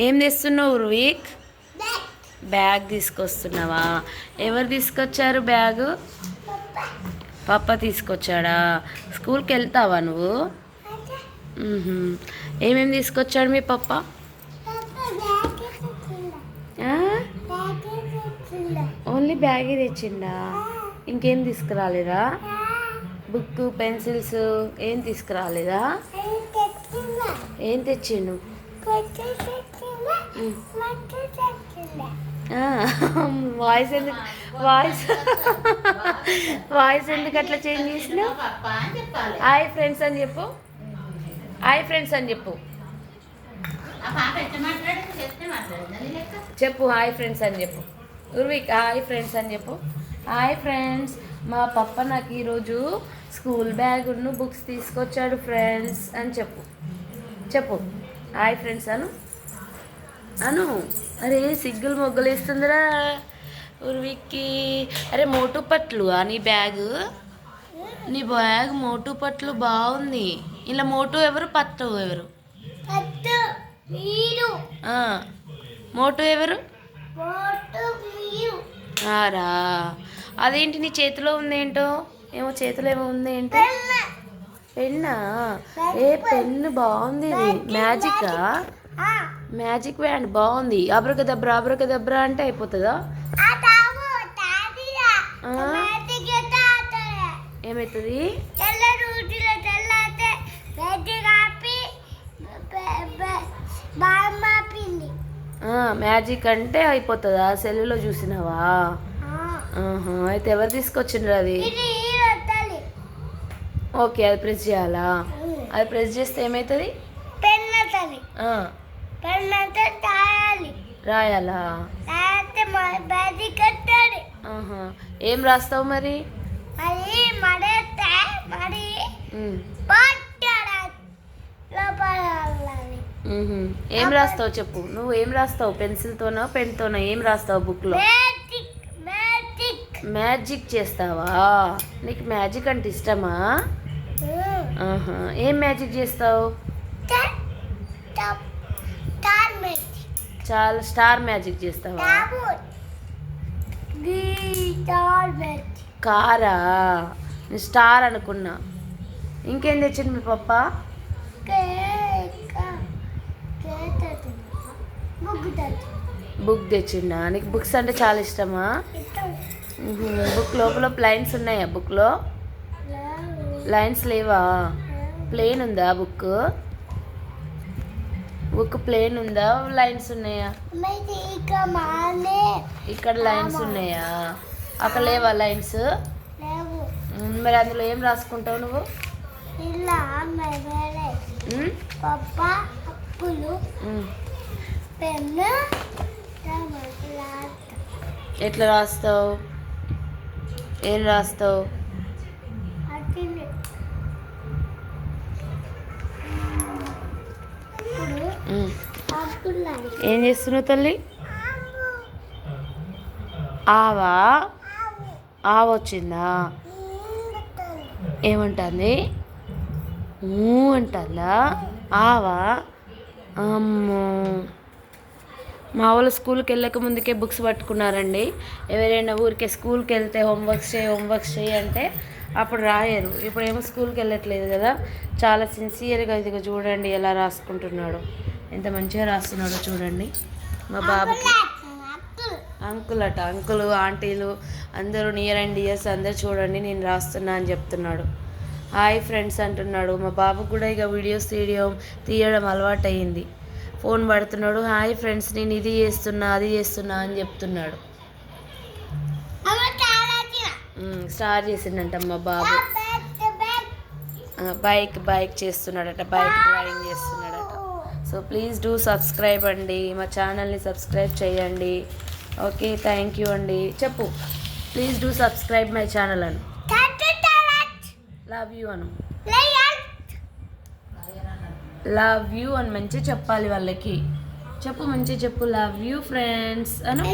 ఏం తెస్తున్నావు రువిక్? బ్యాగ్ తీసుకొస్తున్నావా? ఎవరు తీసుకొచ్చారు బ్యాగు? పప్ప తీసుకొచ్చాడా? స్కూల్కి వెళ్తావా నువ్వు? ఏమేమి తీసుకొచ్చాడు మీ పప్ప? ఓన్లీ బ్యాగే తెచ్చిండా? ఇంకేం తీసుకురాలేదా? బుక్ పెన్సిల్స్ ఏం తీసుకురాలేదా? ఏం తెచ్చిండు? వాయిస్ ఎందుకు వాయిస్ ఎందుకు అట్లా చేంజ్ చేసినావు? హాయ్ ఫ్రెండ్స్ అని చెప్పు. హాయ్ ఫ్రెండ్స్ అని చెప్పు. చెప్పు హాయ్ ఫ్రెండ్స్ అని చెప్పు. ఉర్విక్ హాయ్ ఫ్రెండ్స్ అని చెప్పు. హాయ్ ఫ్రెండ్స్, మా పప్ప నాకు ఈరోజు స్కూల్ బ్యాగును బుక్స్ తీసుకొచ్చాడు ఫ్రెండ్స్ అని చెప్పు. చెప్పు హాయ్ ఫ్రెండ్స్ అను. అను. అరే సిగ్గులు మొగ్గలు వేస్తుందిరా ఉర్విక్కి. అరే మోటు పట్లు నీ బ్యాగు? నీ బ్యాగ్ మోటు పట్లు బాగుంది. ఇలా మోటు ఎవరు, పట్టు ఎవరు? మోటు ఎవరు? రా. అదేంటి నీ చేతిలో ఉందేంటో? ఏమో చేతిలో ఏమో ఉందేంటో? పెన్నా? ఏ పెన్ను బాగుంది. ఇది మ్యాజికా? మ్యాజిక్ బ్యాండ్ బాగుంది. అబ్రకదబ్రా అంటే అయిపోతుందా? ఏమవుతుంది? మ్యాజిక్ అంటే అయిపోతుందా? సెల్లులో చూసినావా? అయితే ఎవరు తీసుకొచ్చిండ్రు అది? ఓకే, అది ప్రెస్ చేయాలా? అది ప్రెస్ చేస్తే ఏమవుతుంది? రాయాలా? ఏం రాస్తావు మరి? ఏం రాస్తావు చెప్పు. నువ్వు ఏం రాస్తావు? పెన్సిల్తోనో పెన్తోనో ఏం రాస్తావు బుక్లో? మ్యాజిక్ చేస్తావా? నీకు మ్యాజిక్ అంటే ఇష్టమా? ఏం మ్యాజిక్ చేస్తావు? చాలా స్టార్ మ్యాజిక్ చేస్తావా? కారా? నేను స్టార్ అనుకున్నా. ఇంకేం తెచ్చింది మీ పప్ప? బుక్ తెచ్చిండా? నీకు బుక్స్ అంటే చాలా ఇష్టమా? బుక్ లోపల లైన్స్ ఉన్నాయా? బుక్లో లైన్స్ లేవా? ప్లేన్ ఉందా బుక్? బుక్ ప్లేన్ ఉందా, లైన్స్ ఉన్నాయా? ఇక్కడ లైన్స్ ఉన్నాయా? అక్కడ లేవా లైన్స్? మరి అందులో ఏం రాసుకుంటావు నువ్వు? ఎట్లా రాస్తావు? ఏం రాస్తావు? ఏం చేస్తున్నావు తల్లి? ఆవా? ఆవొచ్చిందా? ఏమంటుంది? అంటుందా? ఆవా? అమ్మో, మా వాళ్ళు స్కూల్కి వెళ్ళక ముందుకే బుక్స్ పట్టుకున్నారండి. ఎవరైనా ఊరికే స్కూల్కి వెళ్తే హోంవర్క్స్ చేయి అంటే అప్పుడు రాయరు. ఇప్పుడు ఏమో స్కూల్కి వెళ్ళట్లేదు కదా, చాలా సిన్సియర్గా ఇదిగో చూడండి ఎలా రాసుకుంటున్నాడు. ఎంత మంచిగా రాస్తున్నాడో చూడండి. మా బాబుకి అంకుల్ అట, అంకులు ఆంటీలు అందరూ నియర్ అండ్ డియర్స్ అందరు చూడండి నేను రాస్తున్నా అని చెప్తున్నాడు. హాయ్ ఫ్రెండ్స్ అంటున్నాడు. మా బాబుకు కూడా ఇక వీడియోస్ తీయడం అలవాటు అయ్యింది. ఫోన్ పడుతున్నాడు, హాయ్ ఫ్రెండ్స్ నేను ఇది చేస్తున్నా అది చేస్తున్నా అని చెప్తున్నాడు. స్టార్ట్ చేసిండంట మా బాబు. బైక్ చేస్తున్నాడట, బైక్ డ్రైవింగ్ చేస్తున్నాడట. సో ప్లీజ్ డూ సబ్స్క్రైబ్ అండి, మా ఛానల్ని సబ్స్క్రైబ్ చేయండి. ఓకే, థ్యాంక్ యూ అండి. చెప్పు, please do subscribe my channel అని. లవ్ యూ అను. లవ్ యూ అని మంచిగా చెప్పాలి వాళ్ళకి. చెప్పు, మంచిగా చెప్పు. Love you friends Anu.